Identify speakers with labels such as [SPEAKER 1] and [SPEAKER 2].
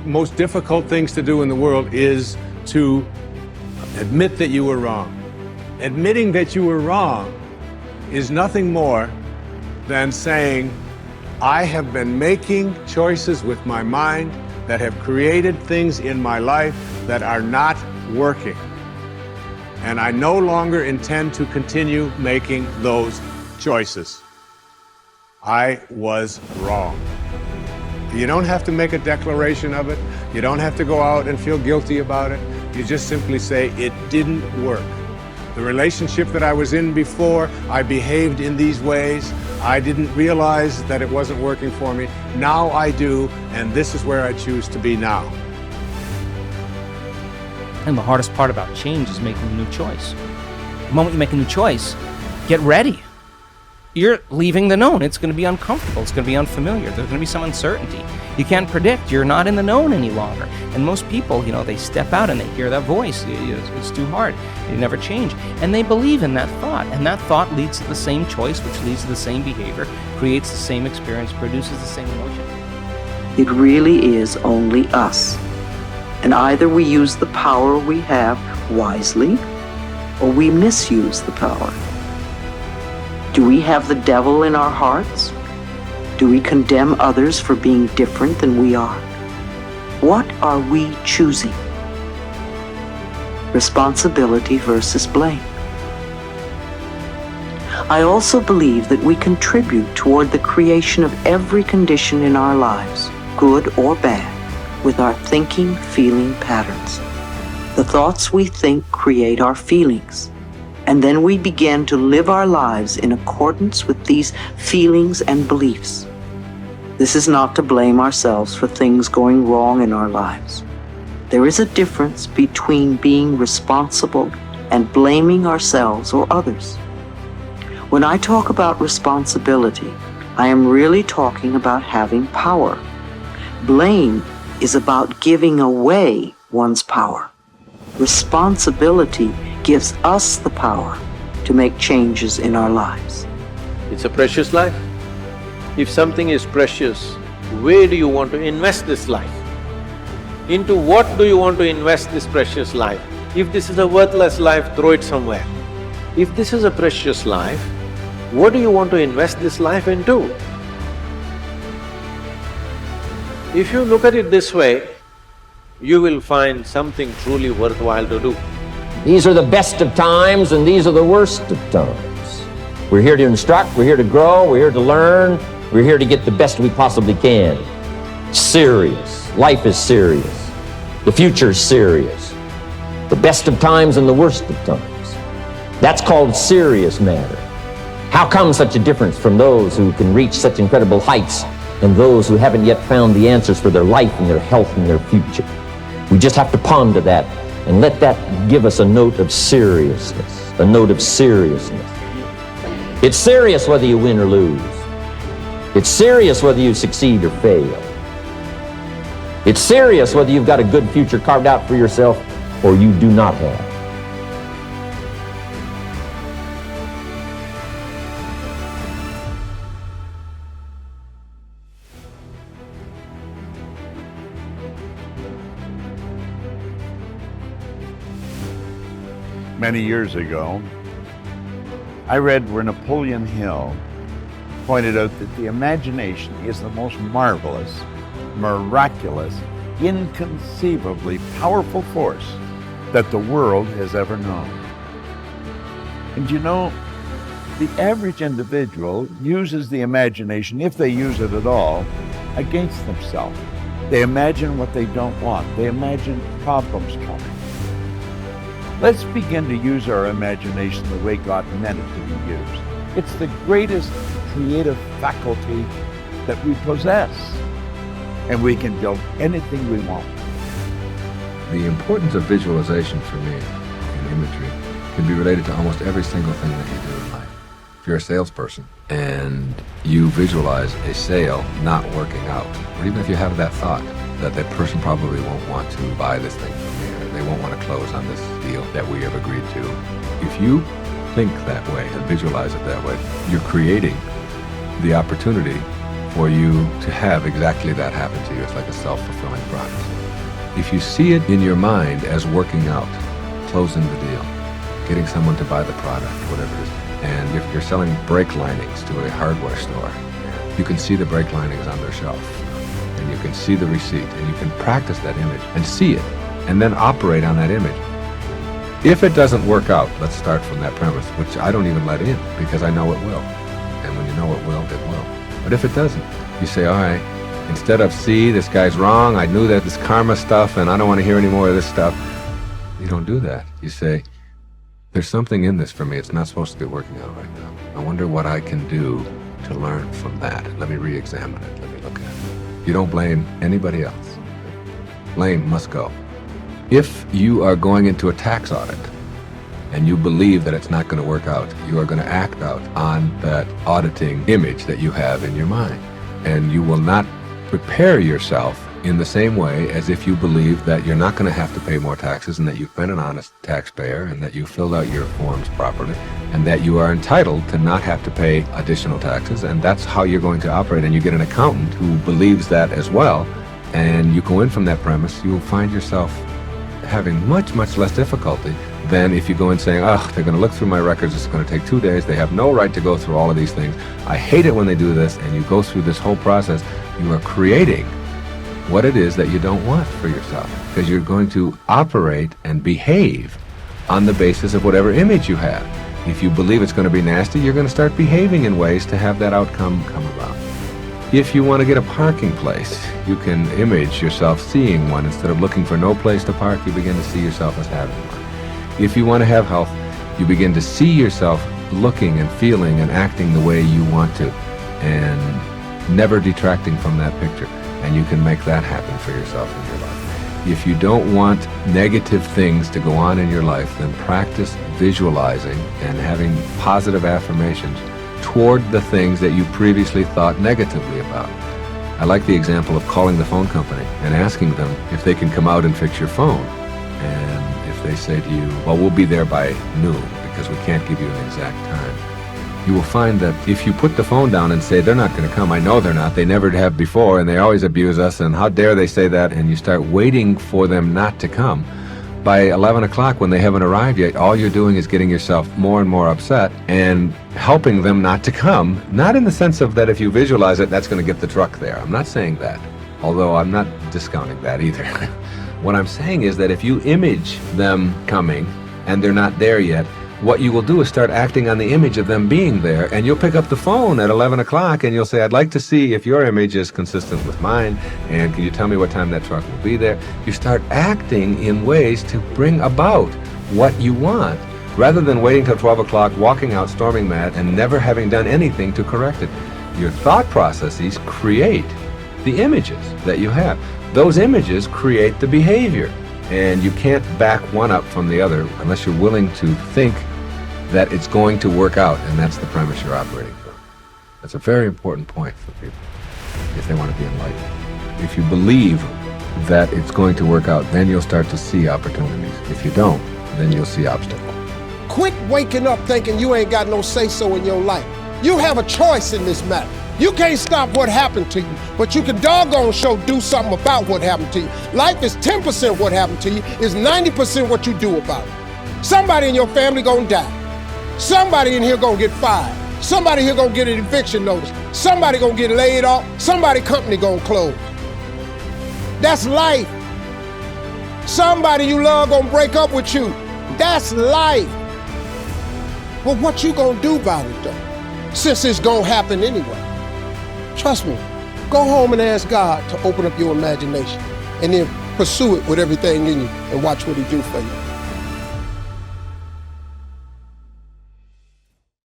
[SPEAKER 1] most difficult things to do in the world is to admit that you were wrong. Admitting that you were wrong is nothing more than saying, I have been making choices with my mind that have created things in my life that are not working. And I no longer intend to continue making those choices. I was wrong. You don't have to make a declaration of it. You don't have to go out and feel guilty about it. You just simply say, it didn't work. The relationship that I was in before, I behaved in these ways. I didn't realize that it wasn't working for me. Now I do, and this is where I choose to be now.
[SPEAKER 2] And the hardest part about change is making a new choice. The moment you make a new choice, get ready. You're leaving the known. It's going to be uncomfortable. It's going to be unfamiliar. There's going to be some uncertainty. You can't predict. You're not in the known any longer. And most people, they step out and they hear that voice. It's too hard. You never change. And they believe in that thought. And that thought leads to the same choice, which leads to the same behavior, creates the same experience, produces the same emotion.
[SPEAKER 3] It really is only us. And either we use the power we have wisely, or we misuse the power. Do we have the devil in our hearts? Do we condemn others for being different than we are? What are we choosing? Responsibility versus blame. I also believe that we contribute toward the creation of every condition in our lives, good or bad, with our thinking, feeling patterns. The thoughts we think create our feelings. And then we begin to live our lives in accordance with these feelings and beliefs. This is not to blame ourselves for things going wrong in our lives. There is a difference between being responsible and blaming ourselves or others. When I talk about responsibility, I am really talking about having power. Blame is about giving away one's power. Responsibility gives us the power to make changes in our lives.
[SPEAKER 4] It's a precious life. If something is precious, where do you want to invest this life? Into what do you want to invest this precious life? If this is a worthless life, throw it somewhere. If this is a precious life, what do you want to invest this life into? If you look at it this way, you will find something truly worthwhile to do.
[SPEAKER 5] These are the best of times and these are the worst of times. We're here to instruct, we're here to grow, we're here to learn, we're here to get the best we possibly can. Serious. Life is serious. The future is serious. The best of times and the worst of times. That's called serious matter. How come such a difference from those who can reach such incredible heights and those who haven't yet found the answers for their life and their health and their future? We just have to ponder that and let that give us a note of seriousness, a note of seriousness. It's serious whether you win or lose. It's serious whether you succeed or fail. It's serious whether you've got a good future carved out for yourself or you do not have.
[SPEAKER 6] Many years ago, I read where Napoleon Hill pointed out that the imagination is the most marvelous, miraculous, inconceivably powerful force that the world has ever known. And the average individual uses the imagination, if they use it at all, against themselves. They imagine what they don't want. They imagine problems coming. Let's begin to use our imagination the way God meant it to be used. It's the greatest creative faculty that we possess, and we can build anything we want.
[SPEAKER 7] The importance of visualization for me in imagery can be related to almost every single thing that you do in life. If you're a salesperson and you visualize a sale not working out, or even if you have that thought that that person probably won't want to buy this thing from me, or they won't want to close on this deal that we have agreed to. If you think that way and visualize it that way, you're creating the opportunity for you to have exactly that happen to you. It's like a self-fulfilling prophecy. If you see it in your mind as working out, closing the deal, getting someone to buy the product, whatever it is, and if you're selling brake linings to a hardware store, you can see the brake linings on their shelf, and you can see the receipt, and you can practice that image and see it, and then operate on that image. If it doesn't work out, let's start from that premise, which I don't even let in, because I know it will. And when you know it will, it will. But if it doesn't, you say, all right, instead of, see, this guy's wrong, I knew that this karma stuff, and I don't want to hear any more of this stuff. You don't do that. You say, there's something in this for me. It's not supposed to be working out right now. I wonder what I can do to learn from that. Let me re-examine it. Let me look at it. You don't blame anybody else. Blame must go. If you are going into a tax audit and you believe that it's not going to work out, you are going to act out on that auditing image that you have in your mind. And you will not prepare yourself in the same way as if you believe that you're not going to have to pay more taxes and that you've been an honest taxpayer and that you filled out your forms properly and that you are entitled to not have to pay additional taxes, and that's how you're going to operate. And you get an accountant who believes that as well, and you go in from that premise, you will find yourself having much, much less difficulty than if you go in saying, oh, they're going to look through my records, it's going to take 2 days, they have no right to go through all of these things, I hate it when they do this, and you go through this whole process. You are creating what it is that you don't want for yourself, because you're going to operate and behave on the basis of whatever image you have. If you believe it's going to be nasty, you're going to start behaving in ways to have that outcome come about. If you want to get a parking place, you can image yourself seeing one. Instead of looking for no place to park, you begin to see yourself as having one. If you want to have health, you begin to see yourself looking and feeling and acting the way you want to, and never detracting from that picture. And you can make that happen for yourself in your life. If you don't want negative things to go on in your life, then practice visualizing and having positive affirmations toward the things that you previously thought negatively about. I like the example of calling the phone company and asking them if they can come out and fix your phone. And if they say to you, well, we'll be there by noon because we can't give you an exact time, you will find that if you put the phone down and say, they're not going to come, I know they're not, they never have before, and they always abuse us, and how dare they say that, and you start waiting for them not to come, by 11 o'clock when they haven't arrived yet, all you're doing is getting yourself more and more upset and helping them not to come, not in the sense of that if you visualize it, that's going to get the truck there. I'm not saying that, although I'm not discounting that either. What I'm saying is that if you image them coming and they're not there yet, what you will do is start acting on the image of them being there, and you'll pick up the phone at 11 o'clock and you'll say, I'd like to see if your image is consistent with mine, and can you tell me what time that truck will be there? You start acting in ways to bring about what you want, rather than waiting till 12 o'clock, walking out storming mad, and never having done anything to correct it. Your thought processes create the images that you have. Those images create the behavior, and you can't back one up from the other unless you're willing to think that it's going to work out, and that's the premise you're operating from. That's a very important point for people if they want to be enlightened. If you believe that it's going to work out, then you'll start to see opportunities. If you don't, then you'll see obstacles.
[SPEAKER 8] Quit waking up thinking you ain't got no say-so in your life. You have a choice in this matter. You can't stop what happened to you, but you can doggone sure do something about what happened to you. Life is 10% what happened to you, is 90% what you do about it. Somebody in your family gonna die. Somebody in here gonna get fired. Somebody here gonna get an eviction notice. Somebody gonna get laid off. Somebody company gonna close. That's life. Somebody you love gonna break up with you. That's life. Well, what you gonna do about it though? Since it's gonna happen anyway. Trust me, go home and ask God to open up your imagination and then pursue it with everything in you and watch what he do for you.